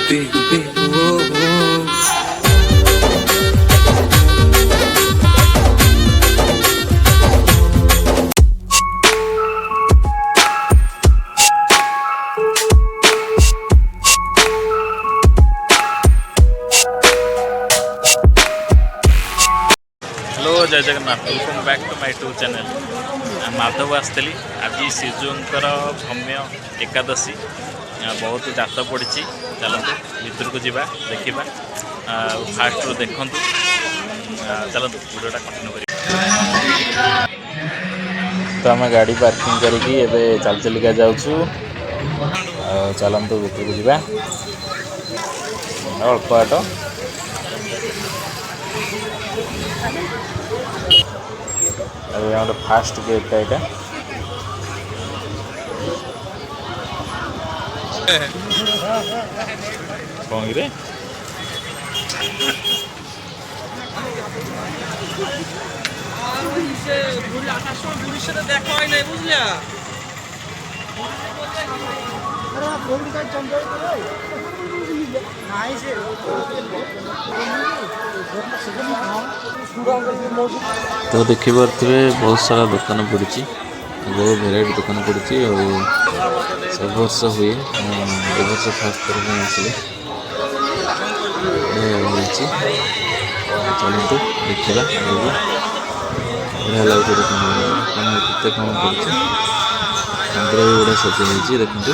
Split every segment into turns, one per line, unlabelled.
baby, oh, oh.
Hello Jai Jagannath welcome back to my YouTube channel Madhav आसती आज श्रीजुंकर भम्य एकादशी बहुत जात पड़ी चलते भर को जावा देखा फास्ट देखु चलते वीडियोटा कंटिन्यू कर तो आम गाड़ी पार्किंग करके चल चलिका जाऊँ चलतु भर को जावा अल्प बाट अरे फास्ट गेट यहाँ कौन रे तो देखी पारे बहुत सारा दुकान पड़ी बहुत भेराइट दुकान पड़ी सब वर्ष हुए वर्ष फास्ट तरह आसिले चलतु देखा बढ़िया लगे केते कौन कर मंदिर भी बड़ा सजे देखते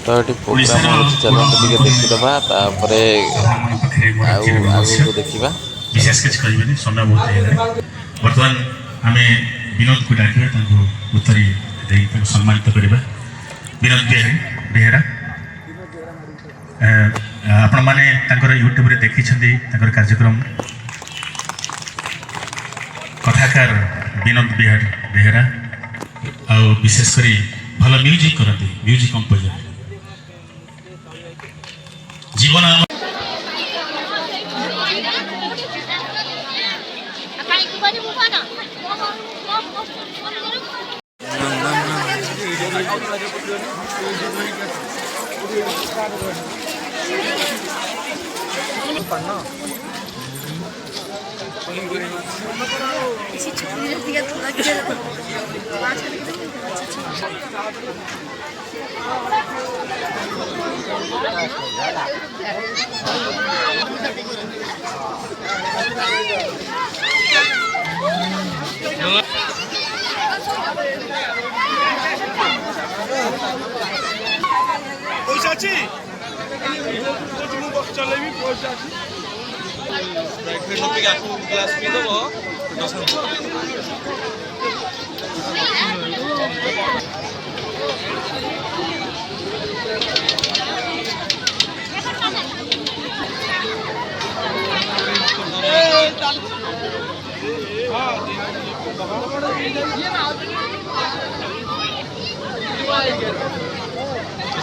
तो ये प्रोग्राम चलते देखीदबा आगे देखा
विशेष किसी कह समय बहुत बर्तमान आम विनोद को डाक उत्तरी सम्मानित करवा विनोद बेहेरा आपण मैंने यूट्यूब रे देखी कार्यक्रम कथाकार विनोद बेहेरा आ विशेषकर भल म्यूजिक करते म्यूजिक कंपोजर जीवन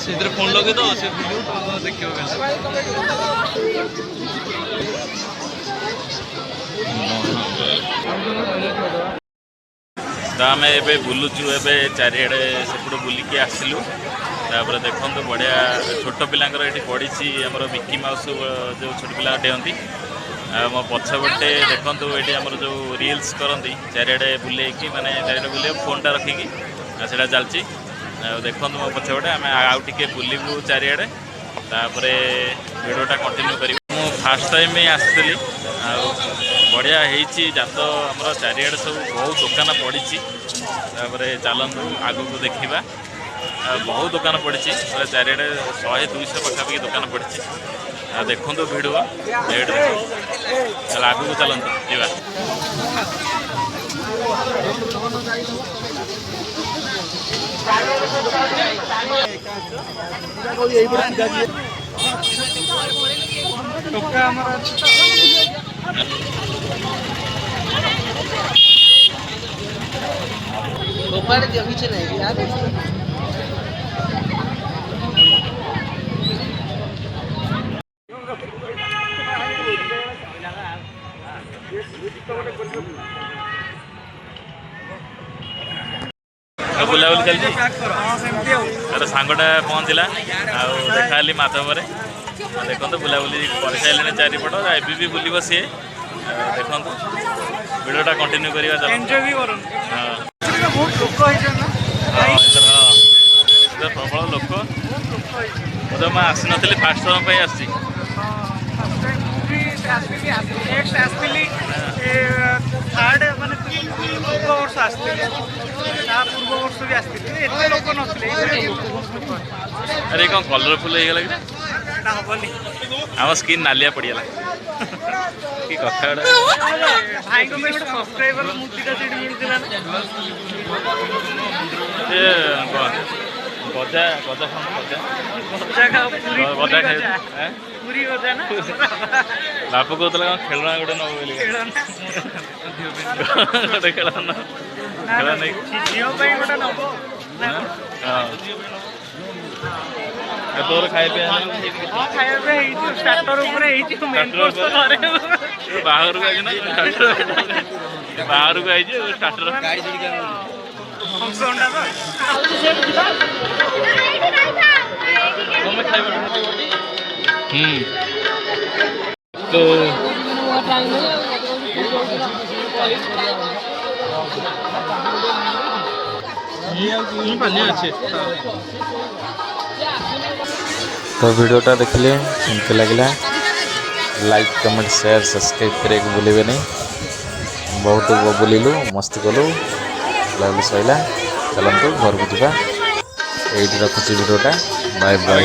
इधर फोन लगे तो से वीडियो तो देखियो
तो आम ए बुलुचु ए चारिड़े सेपटे बुलिकी आसलु देखो बढ़िया छोट पिलांकर ये पड़ी आम मिकी माउस जो छोट पिला डेहती मो पछपटे देखो ये आम जो रिल्स करती चारिड़े बुलेकी माने चारिड़े बुले फोनटा रखिकी से चलती देखो मो पछपटे आम आउ टे बुलू चारिड़े भिडियोटा कंटिन्यू कर फास्ट टाइम ही आसती बढ़िया होती जात आम चारिड़े सब बहुत दुकान पड़ी चलतु आग को देखा बहुत दुकान पड़ी चारिड़े 100-200 पाखापाखि दुकान पड़ी देखो भिडियो चल आग को चलतु जा बुलाबुली चलती सांगटा पहुँचला आखाली माधवर देखो बुलाबुली कर सारे चारिपट ए बुल सी देखो भिडियोटा कंटिन्यू करवा प्रबल लोक जमा आसी नी फास्ट समय आसी
थर्ड माने पूर्व वर्ष आसते पूर्व वर्ष भी आसते लोक नथिले
अरे कौन कलरफुल हो गला
ना हबनी
आम स्किन नालिया पड़गला कि कथा
भाई को गोटे सब्सक्राइबर मुक्तिटा से मिलता
गजा गजा गजा
गजा खा
गजा खाए
पूरी गजा ना
बापू कहला खेलना गोटे नब बोली गोटे खेल खेल नहीं
झील गोटे नब
तोर खाए
खाଇବା स्टार्टर
बाहर को बाहर को आई स्टार्टर तो
तो वीडियोटा देखिले केमती लगे लाइक कमेंट शेयर सब्सक्राइब करे भूलें नहीं बहुत बुलिलु मस्ती कलु बुलाबुली सैला चलतु घर को जावा ये रखुची वीडियोटा बाय बाय।